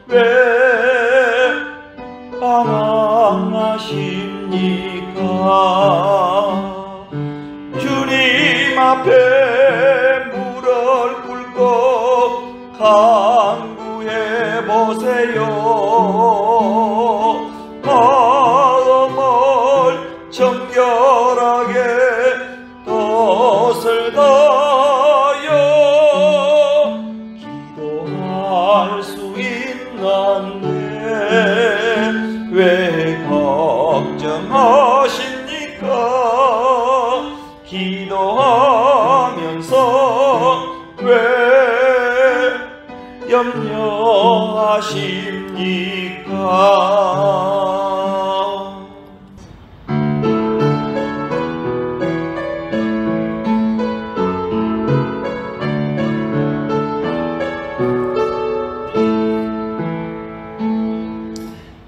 왜 방황하십니까? 주님 앞에 무릎 꿇고 간구해 보세요. 마음을 정결하게 덫을 다여 기도할 수 있는데 왜 걱정하십니까? 기도하면서 왜 염려하십니까?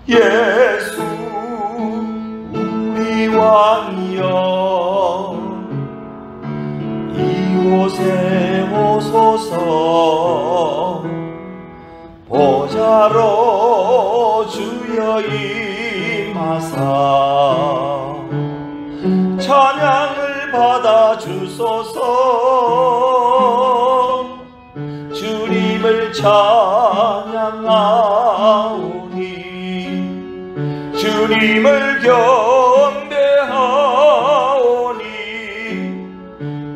예수 우리 왕이여 이곳에 오소서. 보좌로 주여 임하사 찬양을 받아 주소서. 주님을 찬양하오니 주님을 경배하오니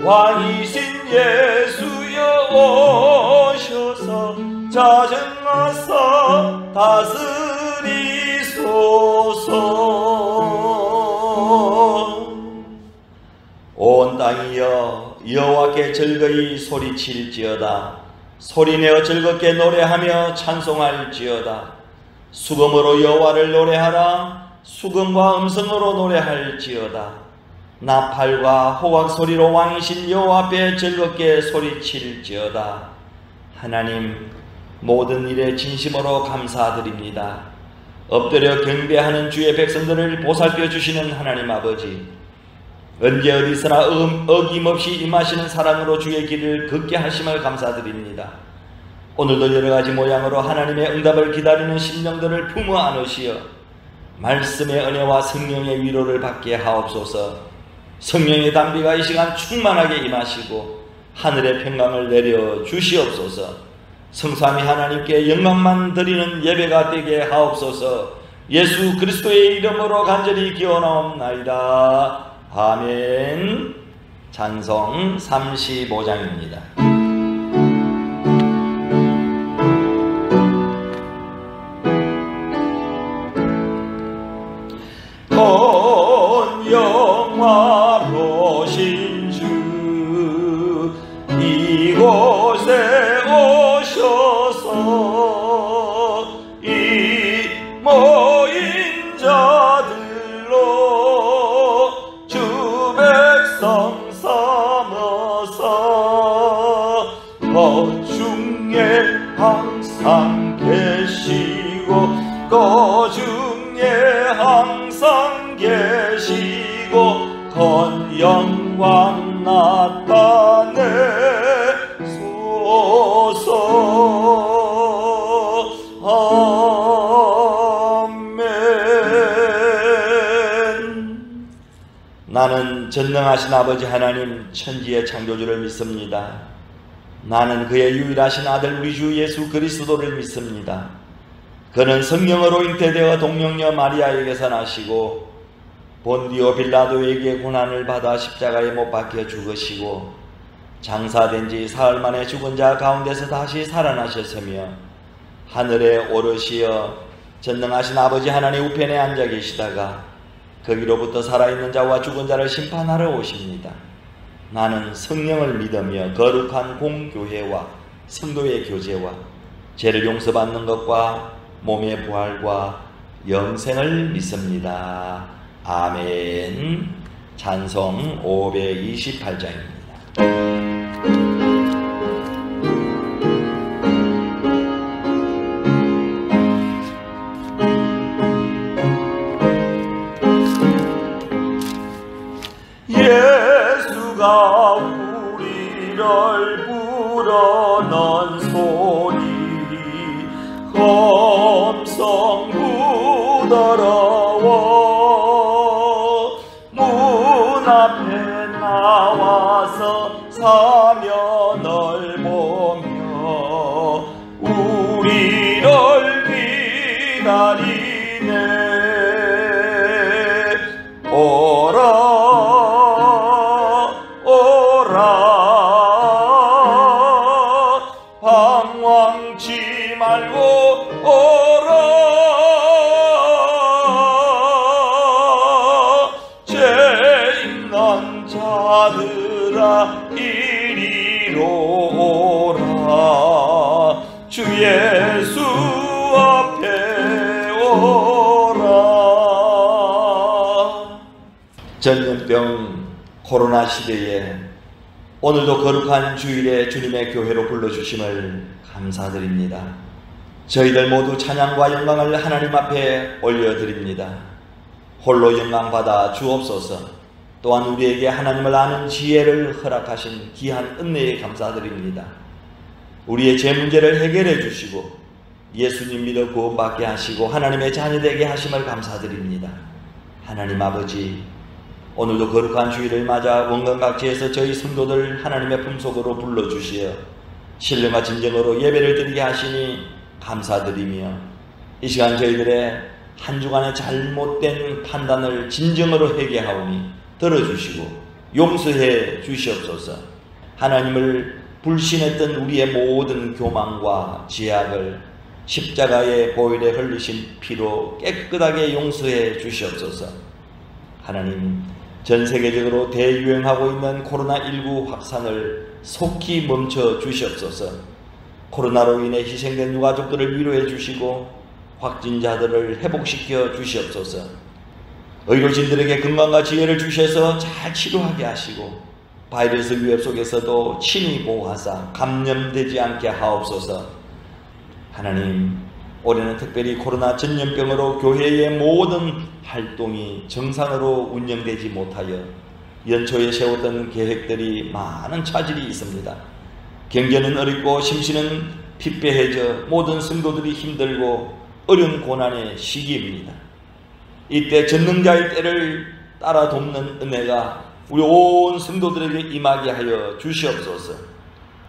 왕이신 예수여 오셔서 자정하사 다스리소서. 온 땅이여 여호와께 즐거이 소리칠지어다. 소리내어 즐겁게 노래하며 찬송할지어다. 수금으로 여호와를 노래하라. 수금과 음성으로 노래할지어다. 나팔과 호각 소리로 왕이신 여호와 앞에 즐겁게 소리칠지어다. 하나님, 모든 일에 진심으로 감사드립니다. 엎드려 경배하는 주의 백성들을 보살펴 주시는 하나님 아버지, 언제 어디서나 어김없이 임하시는 사랑으로 주의 길을 걷게 하심을 감사드립니다. 오늘도 여러가지 모양으로 하나님의 응답을 기다리는 심령들을 품어 안으시어 말씀의 은혜와 성령의 위로를 받게 하옵소서. 성령의 담비가 이 시간 충만하게 임하시고 하늘의 평강을 내려 주시옵소서. 성삼위 하나님께 영광만 드리는 예배가 되게 하옵소서. 예수 그리스도의 이름으로 간절히 기원하옵나이다. 아멘. 찬송 35장입니다. 영화로신 주 이곳에 오셔서 이 모인 자들로 주 백성 삼아서 거중에 항상 계시고 거중에 항상 계시고 건 영광 나타내소서. 아멘. 나는 전능하신 아버지 하나님 천지의 창조주를 믿습니다. 나는 그의 유일하신 아들 우리 주 예수 그리스도를 믿습니다. 그는 성령으로 잉태되어 동령녀 마리아에게서 나시고 본디오 빌라도에게 고난을 받아 십자가에 못 박혀 죽으시고 장사된 지 사흘 만에 죽은 자 가운데서 다시 살아나셨으며 하늘에 오르시어 전능하신 아버지 하나님 우편에 앉아 계시다가 거기로부터 살아있는 자와 죽은 자를 심판하러 오십니다. 나는 성령을 믿으며 거룩한 공교회와 성도의 교제와 죄를 용서받는 것과 몸의 부활과 영생을 믿습니다. 아멘. 찬송 528장입니다. 예수가 우리를 불어넣은 소리 엄성 부드러워 문 앞에 나와서 사면을 보며 우리를 기다리네. 오라 오라 방황치 말고 오라. 죄 있는 자들아 이리로 오라. 주 예수 앞에 오라. 전염병 코로나 시대에 오늘도 거룩한 주일에 주님의 교회로 불러주심을 감사드립니다. 저희들 모두 찬양과 영광을 하나님 앞에 올려드립니다. 홀로 영광받아 주옵소서. 또한 우리에게 하나님을 아는 지혜를 허락하신 귀한 은혜에 감사드립니다. 우리의 죄 문제를 해결해 주시고 예수님 믿어 구원받게 하시고 하나님의 자녀되게 하심을 감사드립니다. 하나님 아버지, 오늘도 거룩한 주일을 맞아 원광각지에서 저희 성도들 하나님의 품속으로 불러주시어 신령과 진정으로 예배를 드리게 하시니 감사드리며, 이 시간 저희들의 한 주간의 잘못된 판단을 진정으로 회개하오니 들어주시고 용서해 주시옵소서. 하나님을 불신했던 우리의 모든 교만과 죄악을 십자가의 보혈에 흘리신 피로 깨끗하게 용서해 주시옵소서. 하나님, 전 세계적으로 대유행하고 있는 코로나19 확산을 속히 멈춰 주시옵소서. 코로나로 인해 희생된 유가족들을 위로해 주시고 확진자들을 회복시켜 주시옵소서. 의료진들에게 건강과 지혜를 주셔서 잘 치료하게 하시고 바이러스 위협 속에서도 친히 보호하사 감염되지 않게 하옵소서. 하나님, 올해는 특별히 코로나 전염병으로 교회의 모든 활동이 정상으로 운영되지 못하여 연초에 세웠던 계획들이 많은 차질이 있습니다. 경제는 어렵고 심신은 피폐해져 모든 성도들이 힘들고 어려운 고난의 시기입니다. 이때 전능자의 때를 따라 돕는 은혜가 우리 온 성도들에게 임하게 하여 주시옵소서.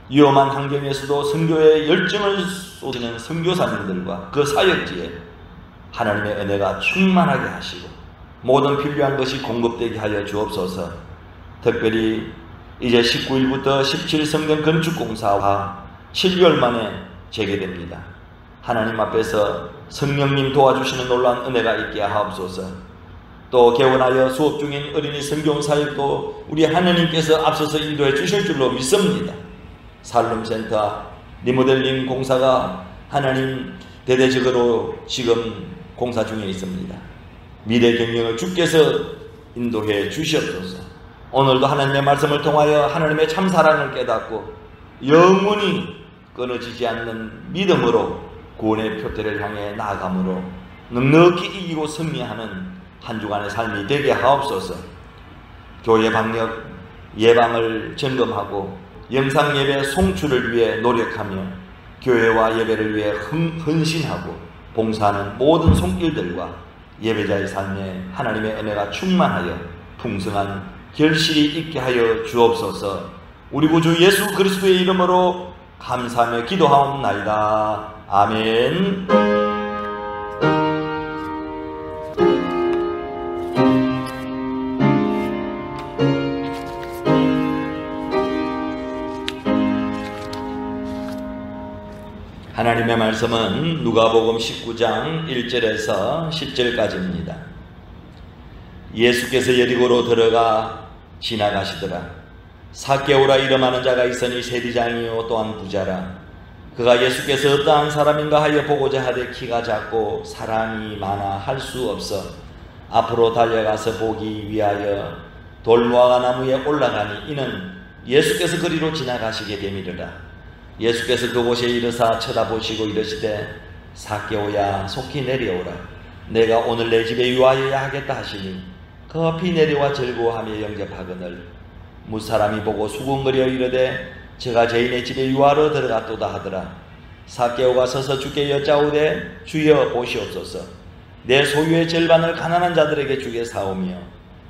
위험한 환경에서도 선교에 열정을 쏟는 선교사님들과 그 사역지에 하나님의 은혜가 충만하게 하시고 모든 필요한 것이 공급되게 하여 주옵소서. 특별히 이제 19일부터 17 성경 건축공사가 7개월 만에 재개됩니다. 하나님 앞에서 성령님 도와주시는 놀라운 은혜가 있게 하옵소서. 또 개원하여 수업 중인 어린이 성경사역도 우리 하나님께서 앞서서 인도해 주실 줄로 믿습니다. 살롬센터 리모델링 공사가 하나님 대대적으로 지금 공사 중에 있습니다. 미래 경영을 주께서 인도해 주시옵소서. 오늘도 하나님의 말씀을 통하여 하나님의 참사랑을 깨닫고 영원히 끊어지지 않는 믿음으로 구원의 표대를 향해 나아감으로 넉넉히 이기고 승리하는 한 주간의 삶이 되게 하옵소서. 교회 방역 예방을 점검하고 영상 예배 송출을 위해 노력하며 교회와 예배를 위해 헌신하고 봉사하는 모든 손길들과 예배자의 삶에 하나님의 은혜가 충만하여 풍성한 결실이 있게 하여 주옵소서. 우리 구주 예수 그리스도의 이름으로 감사하며 기도하옵나이다. 아멘. 하나님의 말씀은 누가복음 19장 1절에서 10절까지입니다. 예수께서 여리고로 들어가 지나가시더라. 삭개오라 이름하는 자가 있으니 세리장이요 또한 부자라. 그가 예수께서 어떠한 사람인가 하여 보고자 하되 키가 작고 사람이 많아 할 수 없어 앞으로 달려가서 보기 위하여 돌무화과 나무에 올라가니 이는 예수께서 그리로 지나가시게 되미르라. 예수께서 그곳에 이르사 쳐다보시고 이르시되 삭개오야 속히 내려오라. 내가 오늘 내 집에 유하여야 하겠다 하시니 급히 내려와 즐거워하며 영접하거늘 무사람이 보고 수군거려 이르되 제가 죄인의 집에 유하러 들어갔도다 하더라. 삭개오가 서서 주께 여짜오되 주여 보시옵소서. 내 소유의 절반을 가난한 자들에게 주게 사오며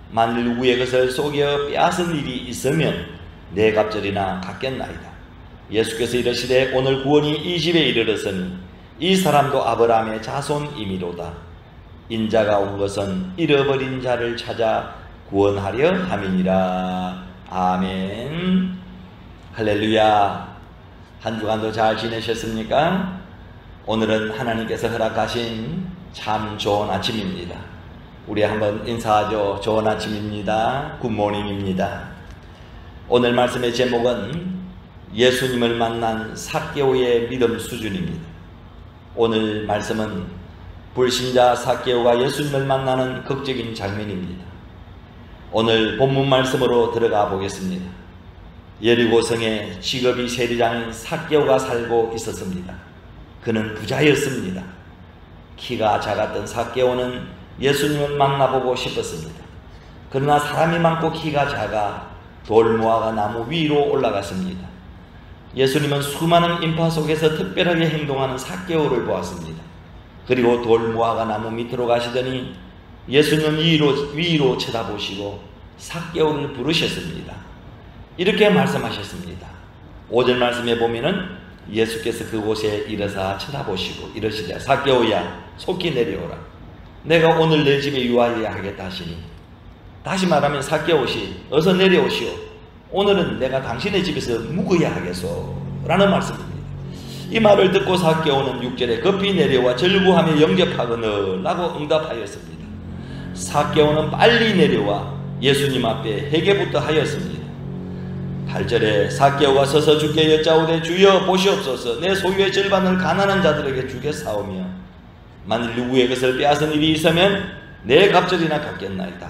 만일 누구의 것을 속여 빼앗은 일이 있으면 내 갑절이나 갚겠나이다. 예수께서 이르시되 오늘 구원이 이 집에 이르렀으니 이 사람도 아브라함의 자손이미로다. 인자가 온 것은 잃어버린 자를 찾아 구원하려 함이니라. 아멘. 할렐루야. 한 주간도 잘 지내셨습니까? 오늘은 하나님께서 허락하신 참 좋은 아침입니다. 우리 한번 인사하죠. 좋은 아침입니다. 굿모닝입니다. 오늘 말씀의 제목은 예수님을 만난 삭개오의 믿음 수준입니다. 오늘 말씀은 불신자 삭개오가 예수님을 만나는 극적인 장면입니다. 오늘 본문 말씀으로 들어가 보겠습니다. 여리고성에 직업이 세리장인 삭개오가 살고 있었습니다. 그는 부자였습니다. 키가 작았던 삭개오는 예수님을 만나보고 싶었습니다. 그러나 사람이 많고 키가 작아 돌무화과 나무 위로 올라갔습니다. 예수님은 수많은 인파 속에서 특별하게 행동하는 삭개오를 보았습니다. 그리고 돌무화과 나무 밑으로 가시더니 예수님은 위로 쳐다보시고 삭개오를 부르셨습니다. 이렇게 말씀하셨습니다. 5절 말씀에 보면은 예수께서 그곳에 이르사 쳐다보시고 이러시되 삭개오야 속히 내려오라. 내가 오늘 내 집에 유하여야 하겠다 하시니, 다시 말하면 삭개오시 어서 내려오시오. 오늘은 내가 당신의 집에서 묵어야 하겠소 라는 말씀입니다. 이 말을 듣고 삭개오는 6절에 급히 내려와 절구하며 영접하거늘 라고 응답하였습니다. 삭개오는 빨리 내려와 예수님 앞에 회개부터 하였습니다. 8절에 삭개오가 서서 주께 여짜오되 주여 보시옵소서. 내 소유의 절반을 가난한 자들에게 주게 사오며 만일 누구의 것을 빼앗은 일이 있으면 내 갑절이나 갚겠나이다.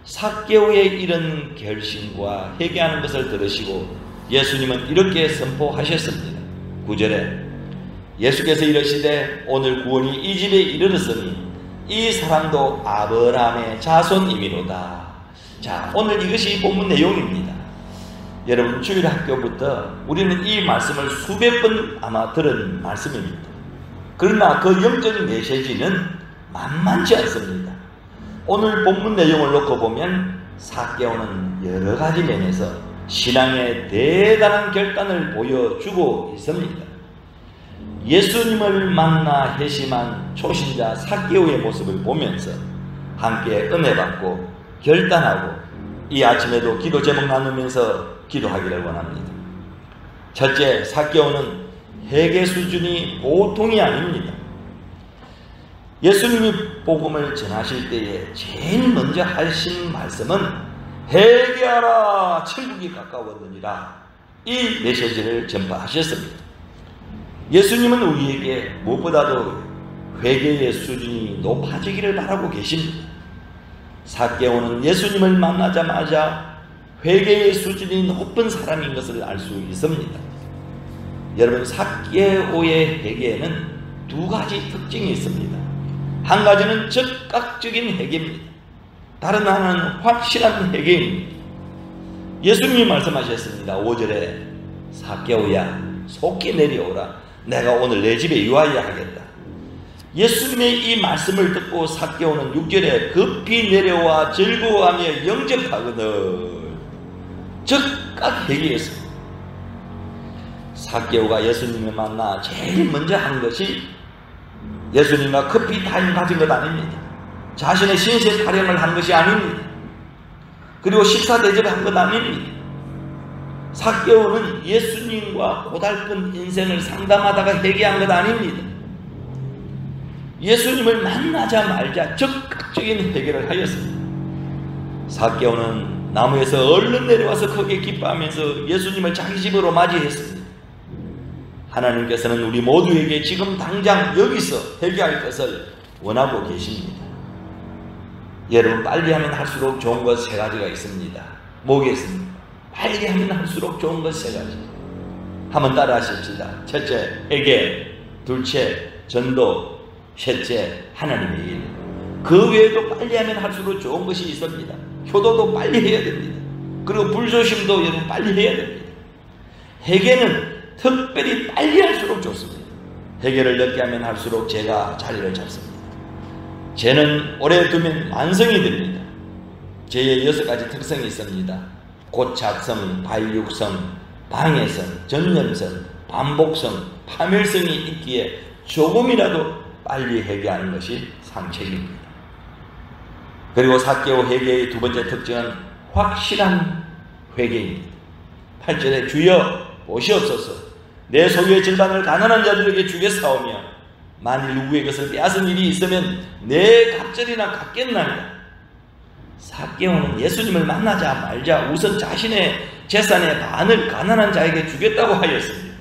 삭개오의 이런 결심과 회개하는 것을 들으시고 예수님은 이렇게 선포하셨습니다. 9절에 예수께서 이르시되 오늘 구원이 이 집에 이르렀으니 이 사람도 아브라함의 자손이미로다. 자, 오늘 이것이 본문 내용입니다. 여러분, 주일학교부터 우리는 이 말씀을 수백 번 아마 들은 말씀입니다. 그러나 그 영적인 메시지는 만만치 않습니다. 오늘 본문 내용을 놓고 보면 삭개오는 여러 가지 면에서 신앙의 대단한 결단을 보여주고 있습니다. 예수님을 만나 회심한 초신자 삭개오의 모습을 보면서 함께 은혜 받고 결단하고 이 아침에도 기도 제목 나누면서 기도하기를 원합니다. 첫째, 삭개오는 회개 수준이 보통이 아닙니다. 예수님이 복음을 전하실 때에 제일 먼저 하신 말씀은 회개하라 천국이 가까웠느니라, 이 메시지를 전파하셨습니다. 예수님은 우리에게 무엇보다도 회개의 수준이 높아지기를 바라고 계십니다. 삭개오는 예수님을 만나자마자 회개의 수준이 높은 사람인 것을 알 수 있습니다. 여러분, 삭개오의 회개에는 두 가지 특징이 있습니다. 한 가지는 즉각적인 회개입니다. 다른 하나는 확실한 회개입니다. 예수님이 말씀하셨습니다. 5절에 삭개오야 속히 내려오라. 내가 오늘 내 집에 유하여야 하겠다. 예수님의 이 말씀을 듣고 삭개오는 6절에 급히 내려와 즐거워하며 영접하거늘 즉각 회개했습니다. 삭개오가 예수님을 만나 제일 먼저 한 것이 예수님과 커피 타임 가진 것 아닙니다. 자신의 신세 타령을 한 것이 아닙니다. 그리고 식사 대접을 한 것 아닙니다. 삭개오는 예수님과 고달픈 인생을 상담하다가 회개한 것 아닙니다. 예수님을 만나자마자 즉각적인 회개를 하였습니다. 삭개오는 나무에서 얼른 내려와서 크게 기뻐하면서 예수님을 자기 집으로 맞이했습니다. 하나님께서는 우리 모두에게 지금 당장 여기서 회개할 것을 원하고 계십니다. 여러분, 빨리 하면 할수록 좋은 것 세 가지가 있습니다. 뭐겠습니까? 빨리 하면 할수록 좋은 것 세 가지. 한번 따라 하십시다. 첫째, 회개. 둘째, 전도. 셋째, 하나님의 일. 그 외에도 빨리 하면 할수록 좋은 것이 있습니다. 효도도 빨리 해야 됩니다. 그리고 불조심도 여러분 빨리 해야 됩니다. 회개는 특별히 빨리 할수록 좋습니다. 해결을 늦게 하면 할수록 죄가 자리를 잡습니다. 죄는 오래 두면 만성이 됩니다. 죄의 6가지 특성이 있습니다. 고착성, 반육성, 방해성, 전념성, 반복성, 파멸성이 있기에 조금이라도 빨리 회개하는 것이 상책입니다. 그리고 삭개오 회개의 두 번째 특징은 확실한 회개입니다. 8절에 주여 보시옵소서 내 소유의 절반을 가난한 자들에게 주겠사오며 만일 누구의 것을 빼앗은 일이 있으면 내 갑절이나 갚겠나이다. 삭개오는 예수님을 만나자 말자 우선 자신의 재산의 반을 가난한 자에게 주겠다고 하였습니다.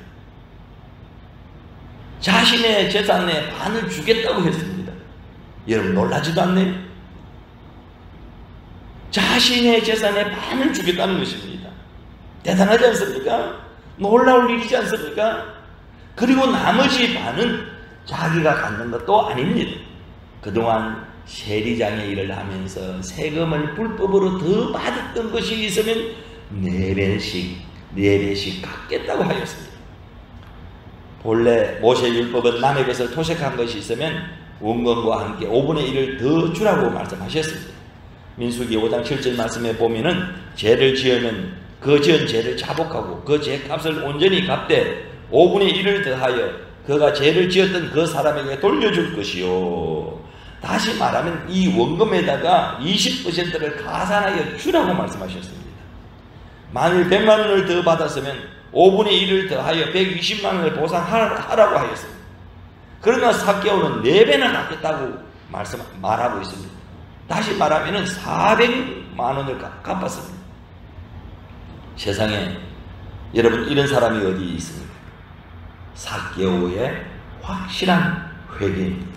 자신의 재산의 반을 주겠다고 했습니다. 여러분 놀라지도 않네요. 자신의 재산의 반을 주겠다는 것입니다. 대단하지 않습니까? 놀라울 일이지 않습니까? 그리고 나머지 반은 자기가 갖는 것도 아닙니다. 그동안 세리장의 일을 하면서 세금을 불법으로 더 받았던 것이 있으면 4배씩 갚겠다고 하였습니다. 본래 모세율법은 남의 것을 토색한 것이 있으면 원금과 함께 5분의 1을 더 주라고 말씀하셨습니다. 민수기 5장 7절 말씀에 보면은 죄를 지으면 그 지은 죄를 자복하고 그 죄값을 온전히 갚되 5분의 1을 더하여 그가 죄를 지었던 그 사람에게 돌려줄 것이요. 다시 말하면 이 원금에다가 20%를 가산하여 주라고 말씀하셨습니다. 만일 100만 원을 더 받았으면 5분의 1을 더하여 120만 원을 보상하라고 하였습니다. 그러나 삭개오는 4배나 갚겠다고 말하고 있습니다. 다시 말하면 400만 원을 갚았습니다. 세상에 여러분 이런 사람이 어디 있습니까? 삭개오의 확실한 회개입니다.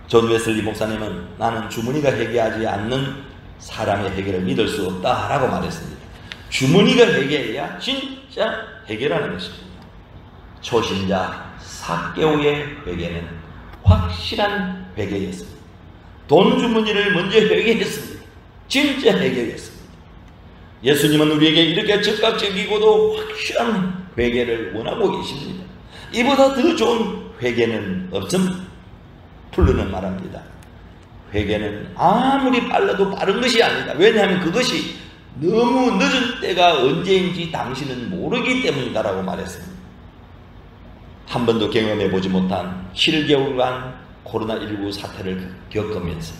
존 웨슬리 목사님은 나는 주머니가 회개하지 않는 사람의 회개를 믿을 수 없다라고 말했습니다. 주머니가 회개해야 진짜 회개라는 것입니다. 초신자 삭개오의 회개는 확실한 회개였습니다. 돈 주머니를 먼저 회개했습니다. 진짜 회개였습니다. 예수님은 우리에게 이렇게 즉각적이고도 확실한 회개를 원하고 계십니다. 이보다 더 좋은 회개는 없습니다. 풀르는 말합니다. 회개는 아무리 빨라도 빠른 것이 아니다. 왜냐하면 그것이 너무 늦은 때가 언제인지 당신은 모르기 때문이다라고 말했습니다. 한 번도 경험해보지 못한 7개월간 코로나19 사태를 겪으면서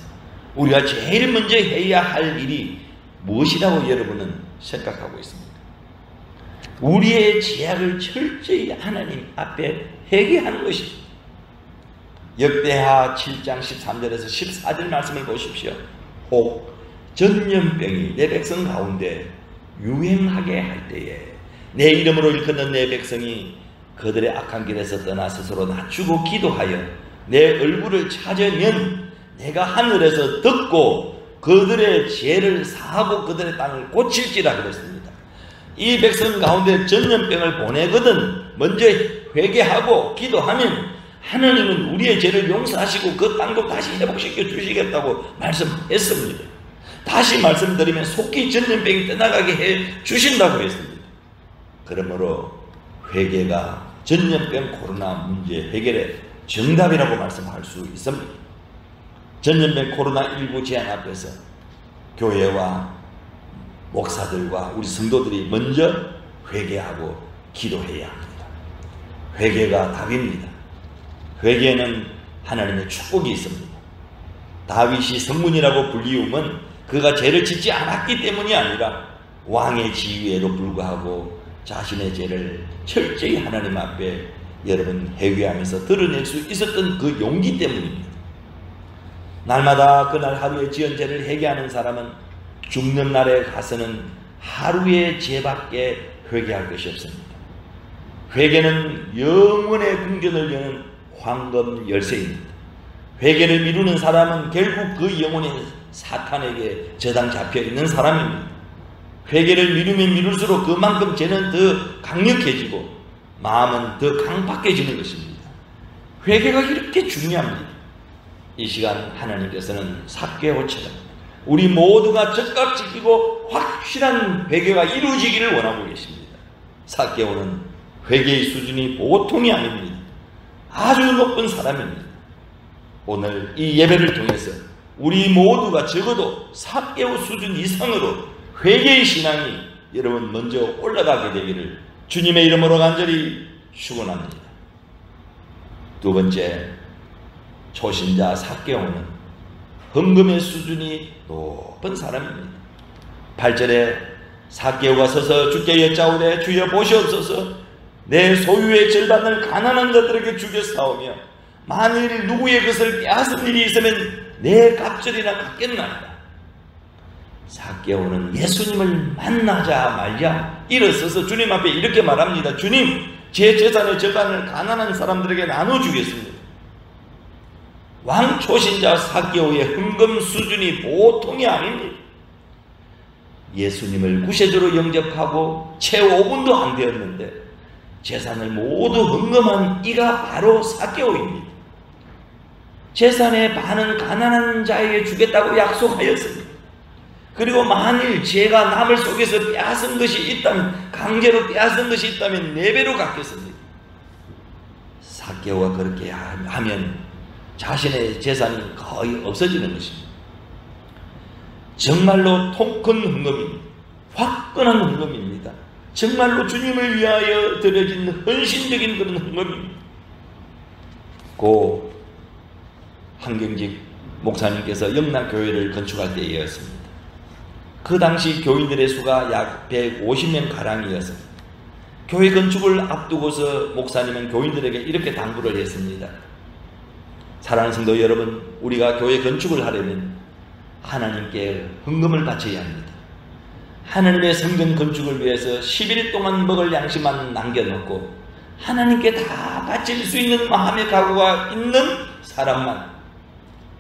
우리가 제일 먼저 해야 할 일이 무엇이라고 여러분은 생각하고 있습니까? 우리의 죄악을 철저히 하나님 앞에 회개하는 것입니다. 역대하 7장 13절에서 14절 말씀을 보십시오. 혹 전염병이 내 백성 가운데 유행하게 할 때에 내 이름으로 일컫는 내 백성이 그들의 악한 길에서 떠나 스스로 낮추고 기도하여 내 얼굴을 찾으면 내가 하늘에서 듣고 그들의 죄를 사하고 그들의 땅을 고칠지라 그랬습니다. 이 백성 가운데 전염병을 보내거든 먼저 회개하고 기도하면 하나님은 우리의 죄를 용서하시고 그 땅도 다시 회복시켜 주시겠다고 말씀했습니다. 다시 말씀드리면 속히 전염병이 떠나가게 해 주신다고 했습니다. 그러므로 회개가 전염병 코로나 문제 해결의 정답이라고 말씀할 수 있습니다. 전염병 코로나19 재앙 앞에서 교회와 목사들과 우리 성도들이 먼저 회개하고 기도해야 합니다. 회개가 답입니다. 회개는 하나님의 축복이 있습니다. 다윗이 성문이라고 불리움은 그가 죄를 짓지 않았기 때문이 아니라 왕의 지위에도 불구하고 자신의 죄를 철저히 하나님 앞에 여러분 회개하면서 드러낼 수 있었던 그 용기 때문입니다. 날마다 그날 하루의 지은 죄를 회개하는 사람은 죽는 날에 가서는 하루의 죄밖에 회개할 것이 없습니다. 회개는 영원의 궁전을 여는 황금 열쇠입니다. 회개를 미루는 사람은 결국 그 영혼이 사탄에게 저당 잡혀 있는 사람입니다. 회개를 미루면 미룰수록 그만큼 죄는 더 강력해지고 마음은 더 강박해지는 것입니다. 회개가 이렇게 중요합니다. 이 시간 하나님께서는 삭개오처럼 우리 모두가 즉각 지키고 확실한 회개가 이루어지기를 원하고 계십니다. 삭개오는 회개의 수준이 보통이 아닙니다. 아주 높은 사람입니다. 오늘 이 예배를 통해서 우리 모두가 적어도 삭개오 수준 이상으로 회개의 신앙이 여러분 먼저 올라가게 되기를 주님의 이름으로 간절히 축원합니다. 두 번째, 초신자 삭개오는 헌금의 수준이 높은 사람입니다. 8절에 삭개오가 서서 주께 여짜오되 주여 보시옵소서 내 소유의 절반을 가난한 자들에게 주겨 사오며 만일 누구의 것을 빼앗은 일이 있으면 내 갑절이나 갚겠나이다. 삭개오는 예수님을 만나자 말자 일어서서 주님 앞에 이렇게 말합니다. 주님, 제 재산의 절반을 가난한 사람들에게 나눠주겠습니다. 왕 초신자 삭개오의 헌금 수준이 보통이 아닙니다. 예수님을 구세주로 영접하고 채 5분도 안 되었는데 재산을 모두 헌금한 이가 바로 삭개오입니다. 재산의 반은 가난한 자에게 주겠다고 약속하였습니다. 그리고 만일 제가 남을 속에서 빼앗은 것이 있다면, 강제로 빼앗은 것이 있다면 4배로 갚겠습니다. 삭개오가 그렇게 하면 자신의 재산이 거의 없어지는 것입니다. 정말로 통 큰 헌금입니다. 화끈한 헌금입니다. 정말로 주님을 위하여 드려진 헌신적인 그런 헌금입니다. 고 한경직 목사님께서 영락교회를 건축할 때였습니다. 그 당시 교인들의 수가 약 150명 가량이었습니다. 교회 건축을 앞두고서 목사님은 교인들에게 이렇게 당부를 했습니다. 사랑하는 성도 여러분, 우리가 교회 건축을 하려면 하나님께 헌금을 바쳐야 합니다. 하나님의 성전 건축을 위해서 10일 동안 먹을 양식만 남겨놓고 하나님께 다 바칠 수 있는 마음의 각오가 있는 사람만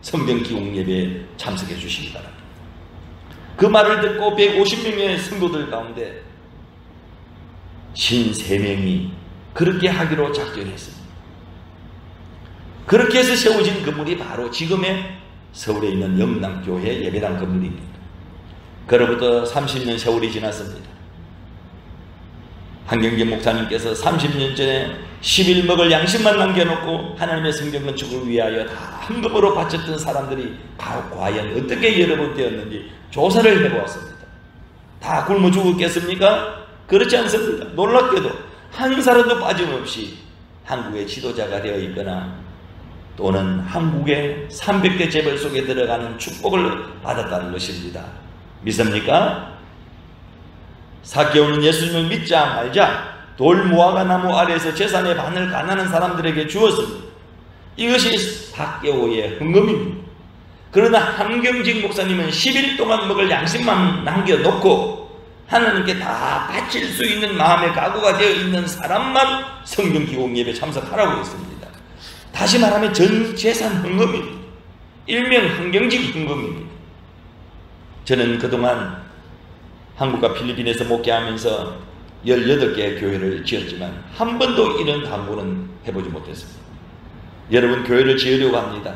성전 기공 예배에 참석해 주시기 바랍니다. 그 말을 듣고 150명의 성도들 가운데 53명이 그렇게 하기로 작정했습니다. 그렇게 해서 세워진 건물이 바로 지금의 서울에 있는 영남교회 예배당 건물입니다. 그로부터 30년 세월이 지났습니다. 한경진 목사님께서 30년 전에 10일 먹을 양식만 남겨놓고 하나님의 성전 건축을 위하여 다 헌금으로 바쳤던 사람들이 과연 어떻게 여러분되었는지 조사를 해보았습니다. 다 굶어 죽었겠습니까? 그렇지 않습니다. 놀랍게도 한 사람도 빠짐없이 한국의 지도자가 되어 있거나 또는 한국의 300대 재벌 속에 들어가는 축복을 받았다는 것입니다. 믿습니까? 삭개오는 예수님을 믿자 말자 돌 무화과 나무 아래에서 재산의 반을 가난한 사람들에게 주었습니다. 이것이 삭개오의 헌금입니다. 그러나 한경직 목사님은 10일 동안 먹을 양식만 남겨놓고 하나님께 다 바칠 수 있는 마음의 각오가 되어 있는 사람만 성경 기공 예배 참석하라고 했습니다. 다시 말하면 전 재산 헌금입니다. 일명 한경직 헌금입니다. 저는 그동안 한국과 필리핀에서 목회하면서 18개의 교회를 지었지만 한 번도 이런 당부는 해보지 못했습니다. 여러분, 교회를 지으려고 합니다.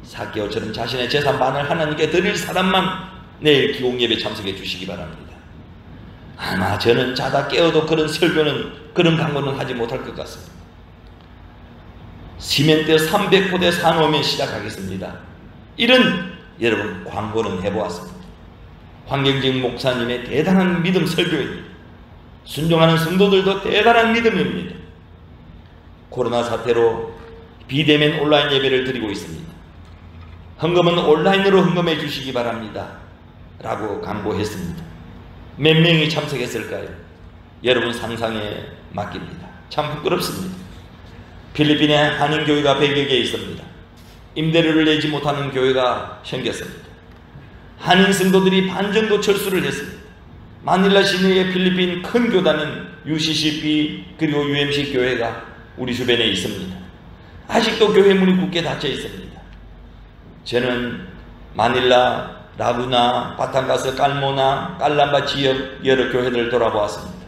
삭개오처럼 자신의 재산 반을 하나님께 드릴 사람만 내일 기공예배 참석해 주시기 바랍니다. 아마 저는 자다 깨어도 그런 설교는, 그런 강론은 하지 못할 것 같습니다. 시멘트 300포대 사놓으면 시작하겠습니다. 이런 여러분 광고는 해보았습니다. 황경직 목사님의 대단한 믿음 설교입니다. 순종하는 성도들도 대단한 믿음입니다. 코로나 사태로 비대면 온라인 예배를 드리고 있습니다. 헌금은 온라인으로 헌금해 주시기 바랍니다 라고 강구했습니다. 몇 명이 참석했을까요? 여러분 상상에 맡깁니다. 참 부끄럽습니다. 필리핀에 한인교회가 100여 개 있습니다. 임대료를 내지 못하는 교회가 생겼습니다. 한인 성도들이 반 정도 철수를 했습니다. 마닐라 시내의 필리핀 큰 교단인 UCCB 그리고 UMC 교회가 우리 주변에 있습니다. 아직도 교회 문이 굳게 닫혀 있습니다. 저는 마닐라, 라구나, 바탕가스, 깔모나, 깔람바 지역 여러 교회들을 돌아보았습니다.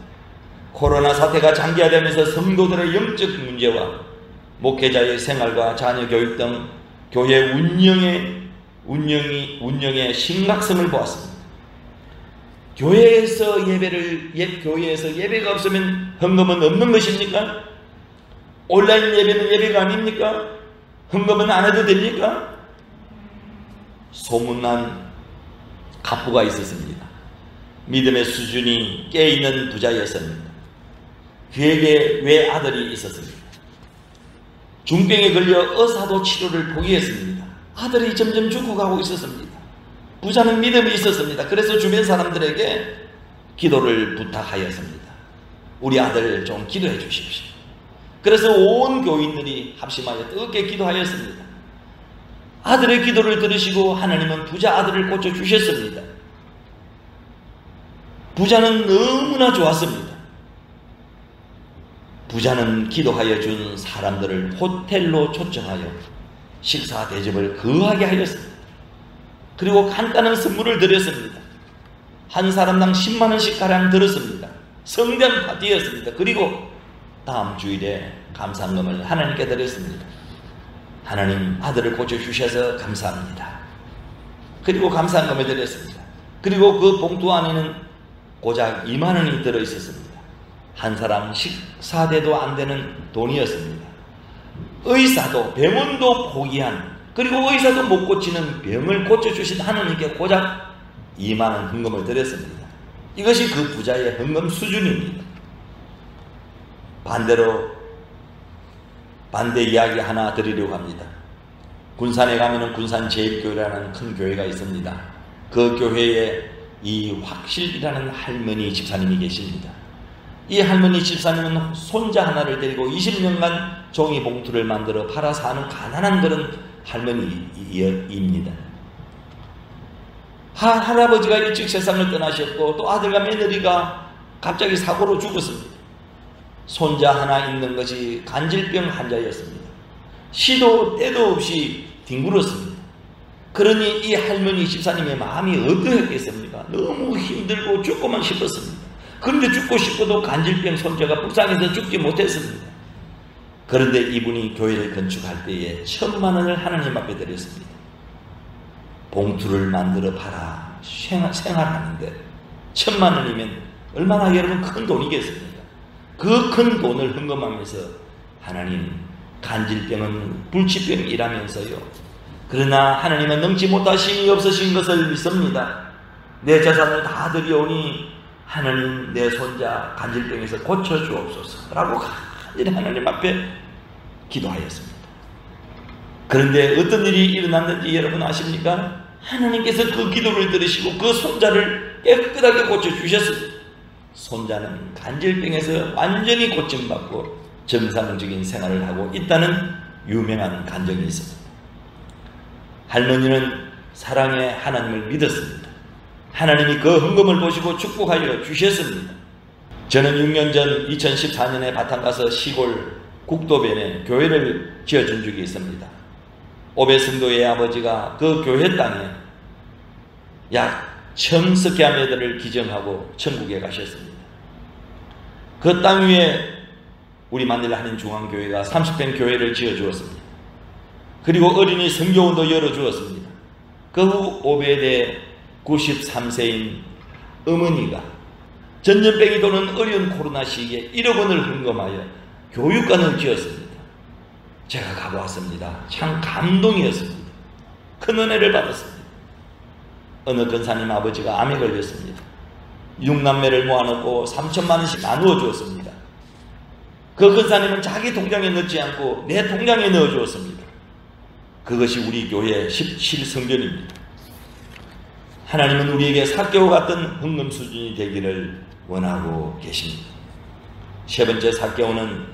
코로나 사태가 장기화되면서 성도들의 영적 문제와 목회자의 생활과 자녀 교육 등 교회 운영의 심각성을 보았습니다. 교회에서 예배가 없으면 헌금은 없는 것입니까? 온라인 예배는 예배가 아닙니까? 헌금은 안 해도 됩니까? 소문난 갑부가 있었습니다. 믿음의 수준이 깨있는 부자였습니다. 그에게 외아들이 있었습니다. 중병에 걸려 의사도 치료를 포기했습니다. 아들이 점점 죽어가고 있었습니다. 부자는 믿음이 있었습니다. 그래서 주변 사람들에게 기도를 부탁하였습니다. 우리 아들 좀 기도해 주십시오. 그래서 온 교인들이 합심하여 뜨겁게 기도하였습니다. 아들의 기도를 들으시고 하나님은 부자 아들을 고쳐주셨습니다. 부자는 너무나 좋았습니다. 부자는 기도하여 준 사람들을 호텔로 초청하여 식사 대접을 거하게 하였습니다. 그리고 간단한 선물을 드렸습니다. 한 사람당 10만원씩 가량 들었습니다. 성대한 파티였습니다. 그리고 다음 주일에 감사금을 하나님께 드렸습니다. 하나님, 아들을 고쳐주셔서 감사합니다. 그리고 감사금을 드렸습니다. 그리고 그 봉투 안에는 고작 2만원이 들어있었습니다. 한 사람 식사대도 안 되는 돈이었습니다. 의사도 병원도 포기한, 그리고 의사도 못 고치는 병을 고쳐주신 하나님께 고작 2만원 헌금을 드렸습니다. 이것이 그 부자의 헌금 수준입니다. 반대 이야기 하나 드리려고 합니다. 군산에 가면은 군산제일교회라는 큰 교회가 있습니다. 그 교회에 이 확실이라는 할머니 집사님이 계십니다. 이 할머니 집사님은 손자 하나를 데리고 20년간 종이 봉투를 만들어 팔아 사는 가난한 그런 할머니입니다. 할아버지가 일찍 세상을 떠나셨고 또 아들과 며느리가 갑자기 사고로 죽었습니다. 손자 하나 있는 것이 간질병 환자였습니다. 시도 때도 없이 뒹굴었습니다. 그러니 이 할머니 집사님의 마음이 어떠했겠습니까? 너무 힘들고 죽고만 싶었습니다. 그런데 죽고 싶어도 간질병 손자가 불쌍해서 죽지 못했습니다. 그런데 이분이 교회를 건축할 때에 1,000만원을 하나님 앞에 드렸습니다. 봉투를 만들어 팔아 생활하는데 1,000만원이면 얼마나 여러분 큰 돈이겠습니까? 그 큰 돈을 헌금하면서 하나님, 간질병은 불치병이라면서요, 그러나 하나님은 능치 못하심이 없으신 것을 믿습니다. 내 재산을 다 드리오니 하나님, 내 손자 간질병에서 고쳐주옵소서 라고 간절히 하나님 앞에 기도하였습니다. 그런데 어떤 일이 일어났는지 여러분 아십니까? 하나님께서 그 기도를 들으시고 그 손자를 깨끗하게 고쳐주셨습니다. 손자는 간질병에서 완전히 고침받고 정상적인 생활을 하고 있다는 유명한 간증이 있습니다. 할머니는 사랑의 하나님을 믿었습니다. 하나님이 그 헌금을 보시고 축복하여 주셨습니다. 저는 6년 전 2014년에 바탕 가서 시골 국도변에 교회를 지어준 적이 있습니다. 오배 성도의 아버지가 그 교회 땅에 약 1,000스키야매들을 기증하고 천국에 가셨습니다. 그 땅 위에 우리 만일 한인중앙교회가 30평 교회를 지어주었습니다. 그리고 어린이 성교원도 열어주었습니다. 그 후 오베데 93세인 어머니가 전염병이 도는 어려운 코로나 시기에 1억 원을 헌금하여 교육관을 지었습니다. 제가 가보았습니다. 참 감동이었습니다. 큰 은혜를 받았습니다. 어느 권사님 아버지가 암에 걸렸습니다. 6남매를 모아놓고 3,000만 원씩 나누어 주었습니다. 그 권사님은 자기 통장에 넣지 않고 내 통장에 넣어 주었습니다. 그것이 우리 교회의 17성전입니다. 하나님은 우리에게 삭개와 같은 헌금 수준이 되기를 원하고 계십니다. 세 번째 삭개오는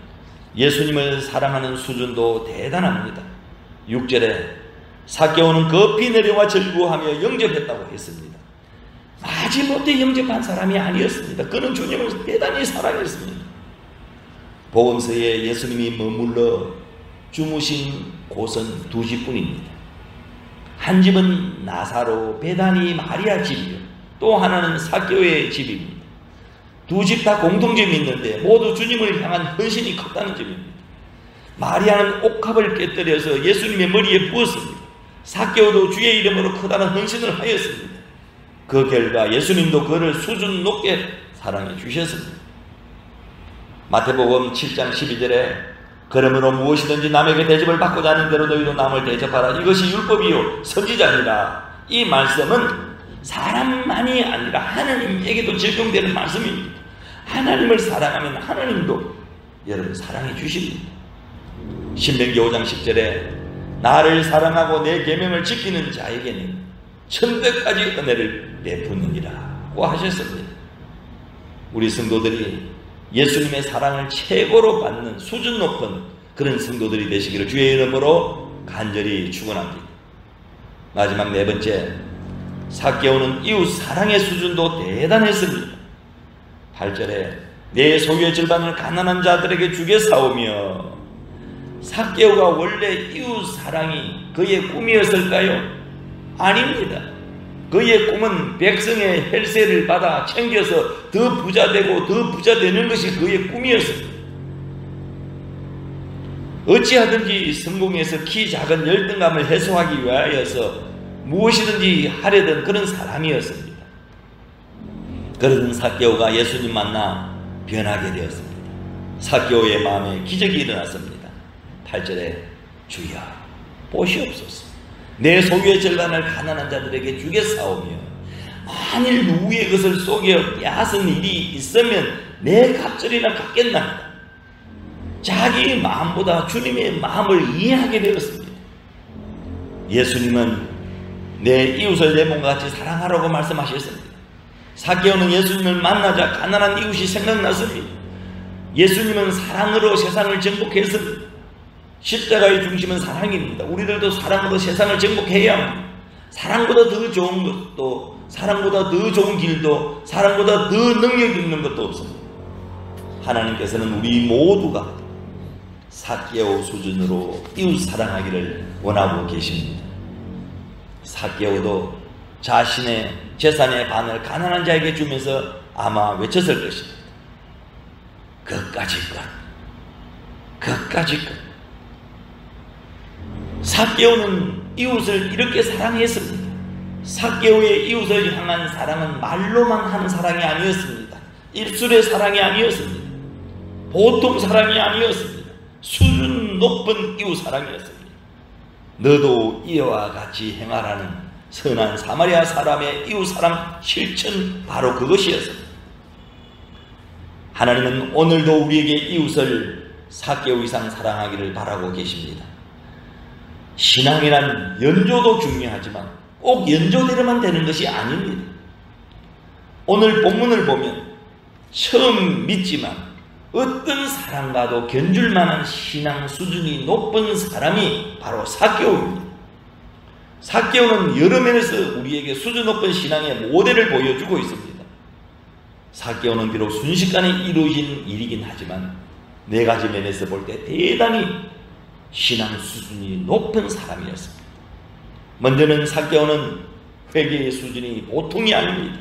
예수님을 사랑하는 수준도 대단합니다. 6절에 삭개오는 급히 내려와 절구하며 영접했다고 했습니다. 마지못해 영접한 사람이 아니었습니다. 그는 주님을 대단히 사랑했습니다. 복음서에 예수님이 머물러 주무신 곳은 두 집뿐입니다. 한 집은 나사로, 베다니, 마리아 집이요, 또 하나는 삭개오의 집입니다. 두 집 다 공통점이 있는데 모두 주님을 향한 헌신이 컸다는 점입니다. 마리아는 옥합을 깨뜨려서 예수님의 머리에 부었습니다. 삭개오도 주의 이름으로 크다는 헌신을 하였습니다. 그 결과 예수님도 그를 수준 높게 사랑해 주셨습니다. 마태복음 7장 12절에 그러므로 무엇이든지 남에게 대접을 받고자 하는 대로 너희도 남을 대접하라. 이것이 율법이요 선지자니라. 이 말씀은 사람만이 아니라 하나님에게도 적용되는 말씀입니다. 하나님을 사랑하면 하나님도 여러분 사랑해 주십니다. 신명기 5장 10절에 나를 사랑하고 내 계명을 지키는 자에게는 천대까지 은혜를 베푸느니라고 하셨습니다. 우리 성도들이 예수님의 사랑을 최고로 받는 수준 높은 그런 성도들이 되시기를 주의 이름으로 간절히 축원합니다. 마지막 네 번째, 삭개오는 이웃 사랑의 수준도 대단했습니다. 8절에 내 소유의 절반을 가난한 자들에게 주게 사오며. 삭개오가 원래 이웃 사랑이 그의 꿈이었을까요? 아닙니다. 그의 꿈은 백성의 헬세를 받아 챙겨서 더 부자되고 더 부자되는 것이 그의 꿈이었습니다. 어찌하든지 성공해서 키 작은 열등감을 해소하기 위하여서 무엇이든지 하려던 그런 사람이었습니다. 그러던 삭개오가 예수님 만나 변하게 되었습니다. 삭개오의 마음에 기적이 일어났습니다. 8절에 주여 보시옵소서. 내 소유의 절반을 가난한 자들에게 주겠사오며 만일 누구의 것을 속여 빼앗은 일이 있으면 내 갑절이나 갚겠나이다. 자기의 마음보다 주님의 마음을 이해하게 되었습니다. 예수님은 내 이웃을 내 몸과 같이 사랑하라고 말씀하셨습니다. 삭개오는 예수님을 만나자 가난한 이웃이 생각났습니다. 예수님은 사랑으로 세상을 정복했습니다. 십자가의 중심은 사랑입니다. 우리들도 사랑으로 세상을 정복해야 합니다. 사랑보다 더 좋은 것도, 사랑보다 더 좋은 길도, 사랑보다 더 능력 있는 것도 없습니다. 하나님께서는 우리 모두가 삭개오 수준으로 이웃 사랑하기를 원하고 계십니다. 삭개오도 자신의 재산의 반을 가난한 자에게 주면서 아마 외쳤을 것입니다. 그까짓 것, 그까짓 것. 삭개오는 이웃을 이렇게 사랑했습니다. 삭개오의 이웃을 향한 사랑은 말로만 하는 사랑이 아니었습니다. 입술의 사랑이 아니었습니다. 보통 사랑이 아니었습니다. 수준 높은 이웃 사랑이었습니다. 너도 이와 같이 행하라는 선한 사마리아 사람의 이웃 사랑 실천, 바로 그것이었습니다. 하나님은 오늘도 우리에게 이웃을 삭개오 이상 사랑하기를 바라고 계십니다. 신앙이란 연조도 중요하지만 꼭 연조대로만 되는 것이 아닙니다. 오늘 본문을 보면 처음 믿지만 어떤 사람과도 견줄 만한 신앙 수준이 높은 사람이 바로 삭개오입니다. 삭개오는 여러 면에서 우리에게 수준 높은 신앙의 모델을 보여주고 있습니다. 삭개오는 비록 순식간에 이루어진 일이긴 하지만 네 가지 면에서 볼 때 대단히 신앙 수준이 높은 사람이었습니다. 먼저는 삭개오는 회개의 수준이 보통이 아닙니다.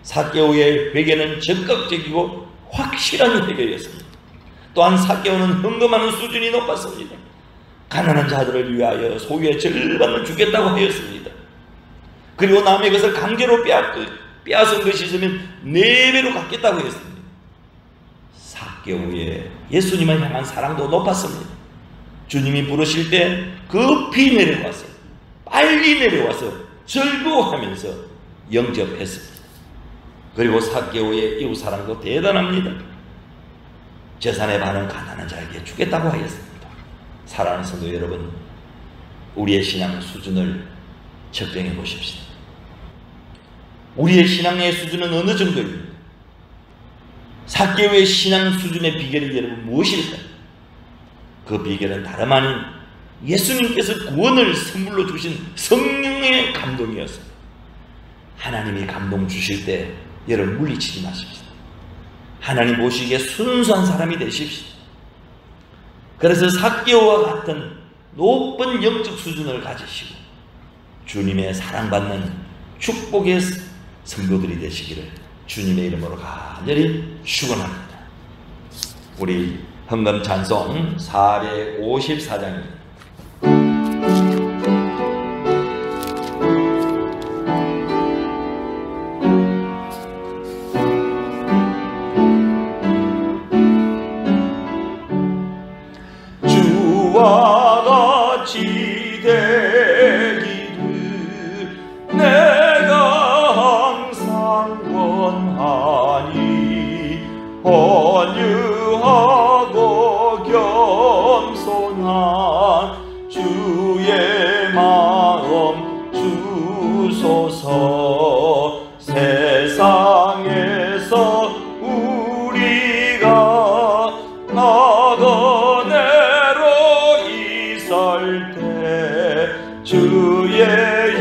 삭개오의 회개는 적극적이고 확실한 회개였습니다. 또한 삭개오는 헌금하는 수준이 높았습니다. 가난한 자들을 위하여 소유의 절반을 주겠다고 하였습니다. 그리고 남의 것을 강제로 빼앗은 것이 있으면 4배로 갚겠다고 했습니다. 삭개오의 예수님을 향한 사랑도 높았습니다. 주님이 부르실 때 급히 내려와서, 빨리 내려와서 즐거워하면서 영접했습니다. 그리고 삭개오의 이웃 사랑도 대단합니다. 재산의 반은 가난한 자에게 주겠다고 하였습니다. 사랑하는 성도 여러분, 우리의 신앙 수준을 측정해 보십시오. 우리의 신앙의 수준은 어느 정도입니까? 삭개오의 신앙 수준의 비결이 여러분 무엇일까요? 그 비결은 다름 아닌 예수님께서 구원을 선물로 주신 성령의 감동이었습니다. 하나님이 감동 주실 때 여러분 물리치지 마십시오. 하나님 보시기에 순수한 사람이 되십시오. 그래서 삭개오와 같은 높은 영적 수준을 가지시고 주님의 사랑받는 축복의 성도들이 되시기를 주님의 이름으로 간절히 축원합니다. 우리 헌금 찬송 454장입니다. 되기를 내가 항상 원하니 온유하고 겸손한 주의 마음 주소서. 세상에서 우리가 나그네로 있을 때 주의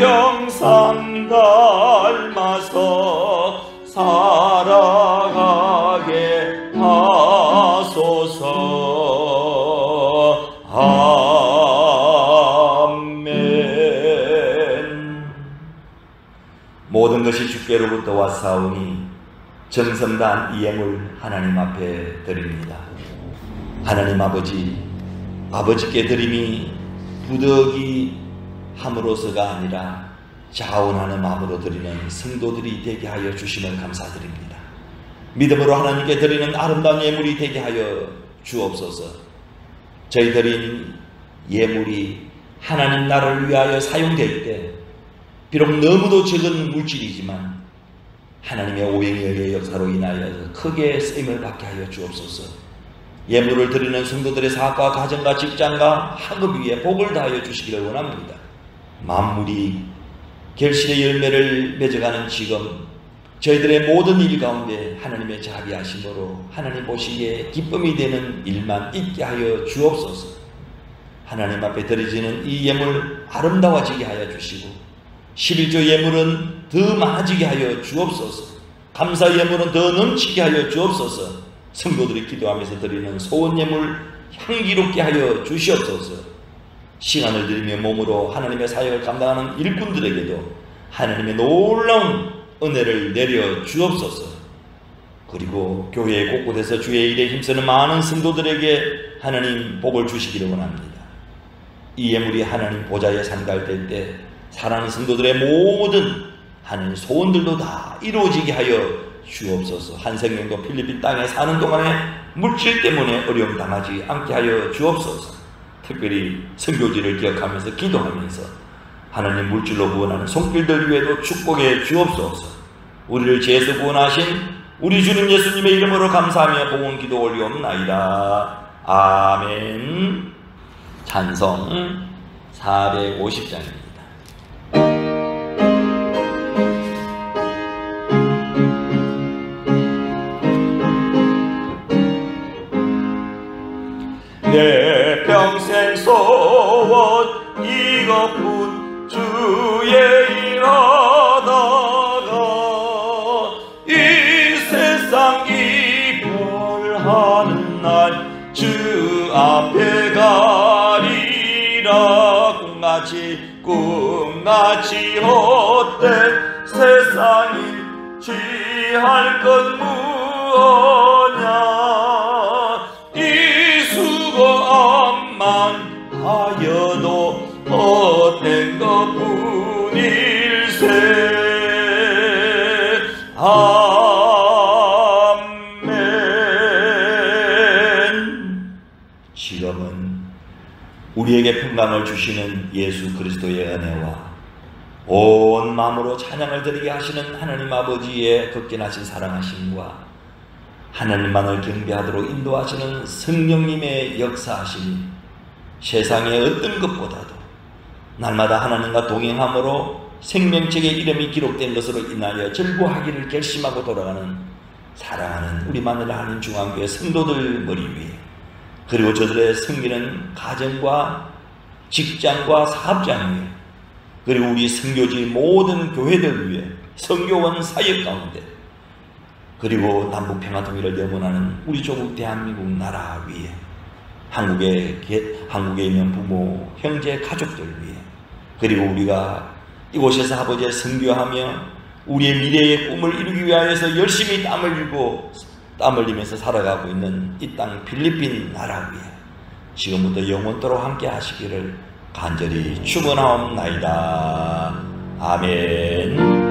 형상 닮아서 살아가게 하소서. 아멘. 모든 것이 주께로부터 왔사오니 정성단 이 예물 하나님 앞에 드립니다. 하나님 아버지께 드림이 부득이 함으로서가 아니라 자원하는 마음으로 드리는 성도들이 되게 하여 주심을 감사드립니다. 믿음으로 하나님께 드리는 아름다운 예물이 되게 하여 주옵소서. 저희 드린 예물이 하나님 나라를 위하여 사용될 때 비록 너무도 적은 물질이지만 하나님의 오행의 역사로 인하여 크게 쓰임을 받게 하여 주옵소서. 예물을 드리는 성도들의 사업과 가정과 직장과 학업 위에 복을 다하여 주시기를 원합니다. 만물이 결실의 열매를 맺어가는 지금 저희들의 모든 일 가운데 하나님의 자비하심으로 하나님 보시기에 기쁨이 되는 일만 있게 하여 주옵소서. 하나님 앞에 드려지는 이 예물 아름다워지게 하여 주시고 11조 예물은 더 많아지게 하여 주옵소서. 감사 예물은 더 넘치게 하여 주옵소서. 성도들이 기도하면서 드리는 소원 예물 향기롭게 하여 주시옵소서. 시간을 들이며 몸으로 하나님의 사역을 감당하는 일꾼들에게도 하나님의 놀라운 은혜를 내려 주옵소서. 그리고 교회 곳곳에서 주의 일에 힘쓰는 많은 성도들에게 하나님 복을 주시기를 원합니다. 이 예물이 하나님 보좌에 상달될 때 사랑하는 성도들의 모든 하나님 소원들도 다 이루어지게 하여 주옵소서. 한생명도 필리핀 땅에 사는 동안에 물질 때문에 어려움 당하지 않게 하여 주옵소서. 특별히 선교지를 기억하면서 기도하면서 하나님 물질로 구원하는 손길들 위에도 축복해 주옵소서. 우리를 죄에서 구원하신 우리 주님 예수님의 이름으로 감사하며 복원 기도 올리옵나이다. 아멘. 찬송 450장입니다. 내 평생 소원 이것뿐 주의 일하다가 이 세상 이별하는 날 주 앞에 가리라. 꿈같이 헛된 세상이 취할 것 무엇냐. 이 수고함만 하여도 헛된 것뿐일세. 아멘. 지금은 우리에게 평강을 주시는 예수 그리스도의 은혜와 온 마음으로 찬양을 드리게 하시는 하나님 아버지의 극진하신 사랑하심과 하나님만을 경배하도록 인도하시는 성령님의 역사하심이 세상의 어떤 것보다도 날마다 하나님과 동행함으로 생명책의 이름이 기록된 것으로 인하여 절구하기를 결심하고 돌아가는 사랑하는 우리 마늘 하나님 중앙교회 성도들 머리 위에, 그리고 저들의 섬기는 가정과 직장과 사업장 위에, 그리고 우리 선교지 모든 교회들 위에, 선교원 사역 가운데, 그리고 남북 평화 통일을 염원하는 우리 조국 대한민국 나라 위에, 한국에 있는 부모, 형제, 가족들 위에, 그리고 우리가 이곳에서 아버지의 선교하며 우리의 미래의 꿈을 이루기 위하여서 열심히 땀을 흘리면서 살아가고 있는 이 땅 필리핀 나라 위에 지금부터 영원토록 함께 하시기를 간절히 축원하옵나이다. 아멘.